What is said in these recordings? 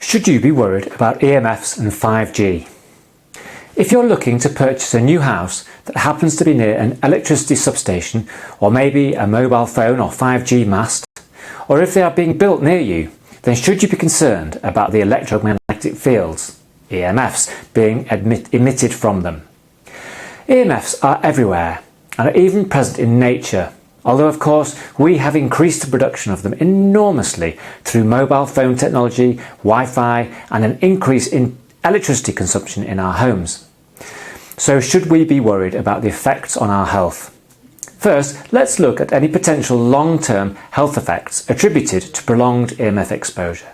Should you be worried about EMFs and 5G? If you're looking to purchase a new house that happens to be near an electricity substation, or maybe a mobile phone or 5G mast, or if they are being built near you, then should you be concerned about the electromagnetic fields, EMFs, being emitted from them? EMFs are everywhere and are even present in nature, although of course we have increased the production of them enormously through mobile phone technology, Wi-Fi and an increase in electricity consumption in our homes. So should we be worried about the effects on our health? First, let's look at any potential long-term health effects attributed to prolonged EMF exposure.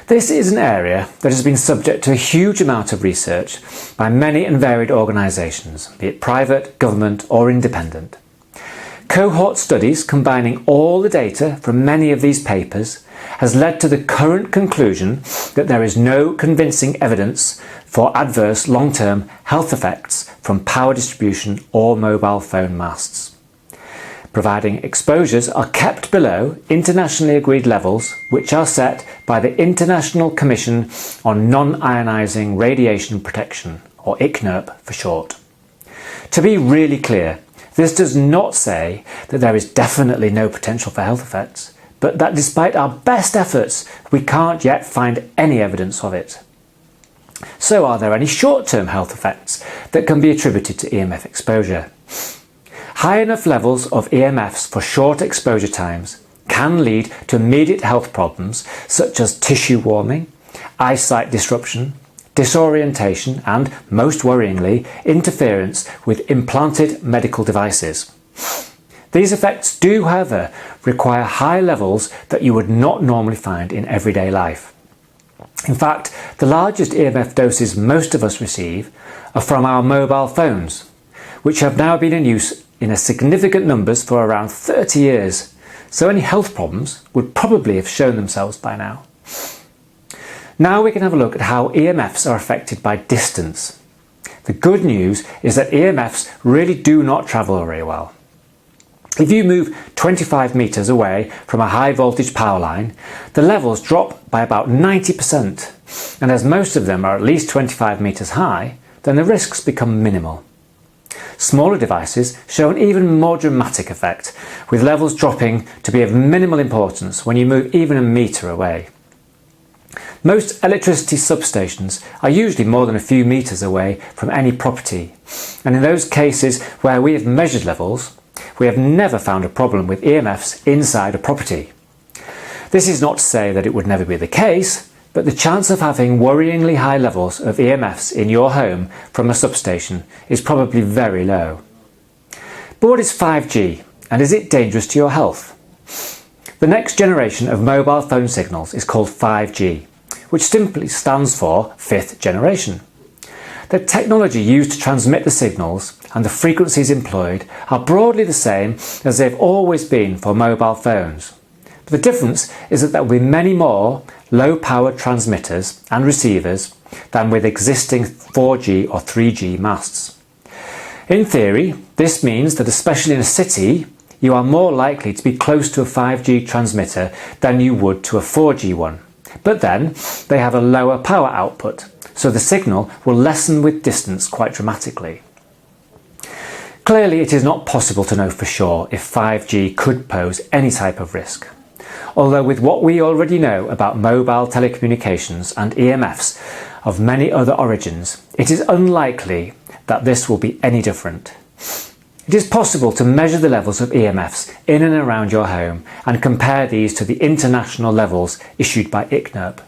This is an area that has been subject to a huge amount of research by many and varied organisations, be it private, government or independent. Cohort studies combining all the data from many of these papers has led to the current conclusion that there is no convincing evidence for adverse long-term health effects from power distribution or mobile phone masts, providing exposures are kept below internationally agreed levels, which are set by the International Commission on Non-Ionising Radiation Protection, or ICNIRP for short. To be really clear, this does not say that there is definitely no potential for health effects, but that despite our best efforts, we can't yet find any evidence of it. So are there any short-term health effects that can be attributed to EMF exposure? High enough levels of EMFs for short exposure times can lead to immediate health problems such as tissue warming, eyesight disruption, disorientation and, most worryingly, interference with implanted medical devices. These effects do, however, require high levels that you would not normally find in everyday life. In fact, the largest EMF doses most of us receive are from our mobile phones, which have now been in use in a significant numbers for around 30 years, so any health problems would probably have shown themselves by now. Now we can have a look at how EMFs are affected by distance. The good news is that EMFs really do not travel very well. If you move 25 metres away from a high voltage power line, the levels drop by about 90%, and as most of them are at least 25 metres high, then the risks become minimal. Smaller devices show an even more dramatic effect, with levels dropping to be of minimal importance when you move even a metre away. Most electricity substations are usually more than a few metres away from any property, and in those cases where we have measured levels, we have never found a problem with EMFs inside a property. This is not to say that it would never be the case, but the chance of having worryingly high levels of EMFs in your home from a substation is probably very low. But what is 5G, and is it dangerous to your health? The next generation of mobile phone signals is called 5G, which simply stands for fifth generation. The technology used to transmit the signals and the frequencies employed are broadly the same as they've always been for mobile phones. But the difference is that there will be many more low-powered transmitters and receivers than with existing 4G or 3G masts. In theory, this means that especially in a city, you are more likely to be close to a 5G transmitter than you would to a 4G one. But then they have a lower power output, so the signal will lessen with distance quite dramatically. Clearly, it is not possible to know for sure if 5G could pose any type of risk. Although with what we already know about mobile telecommunications and EMFs of many other origins, it is unlikely that this will be any different. It is possible to measure the levels of EMFs in and around your home and compare these to the international levels issued by ICNIRP.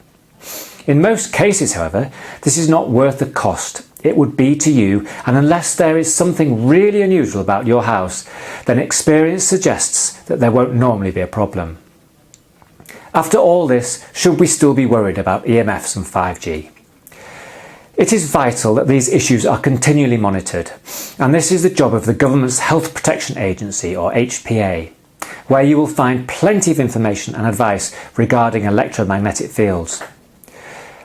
In most cases, however, this is not worth the cost it would be to you, and unless there is something really unusual about your house, then experience suggests that there won't normally be a problem. After all this, should we still be worried about EMFs and 5G? It is vital that these issues are continually monitored, and this is the job of the Government's Health Protection Agency, or HPA, where you will find plenty of information and advice regarding electromagnetic fields.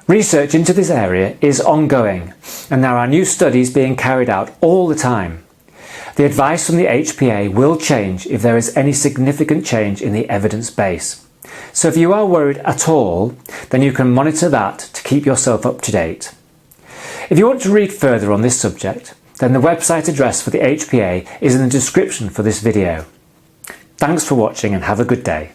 Research into this area is ongoing, and there are new studies being carried out all the time. The advice from the HPA will change if there is any significant change in the evidence base. So if you are worried at all, then you can monitor that to keep yourself up to date. If you want to read further on this subject, then the website address for the HPA is in the description for this video. Thanks for watching and have a good day.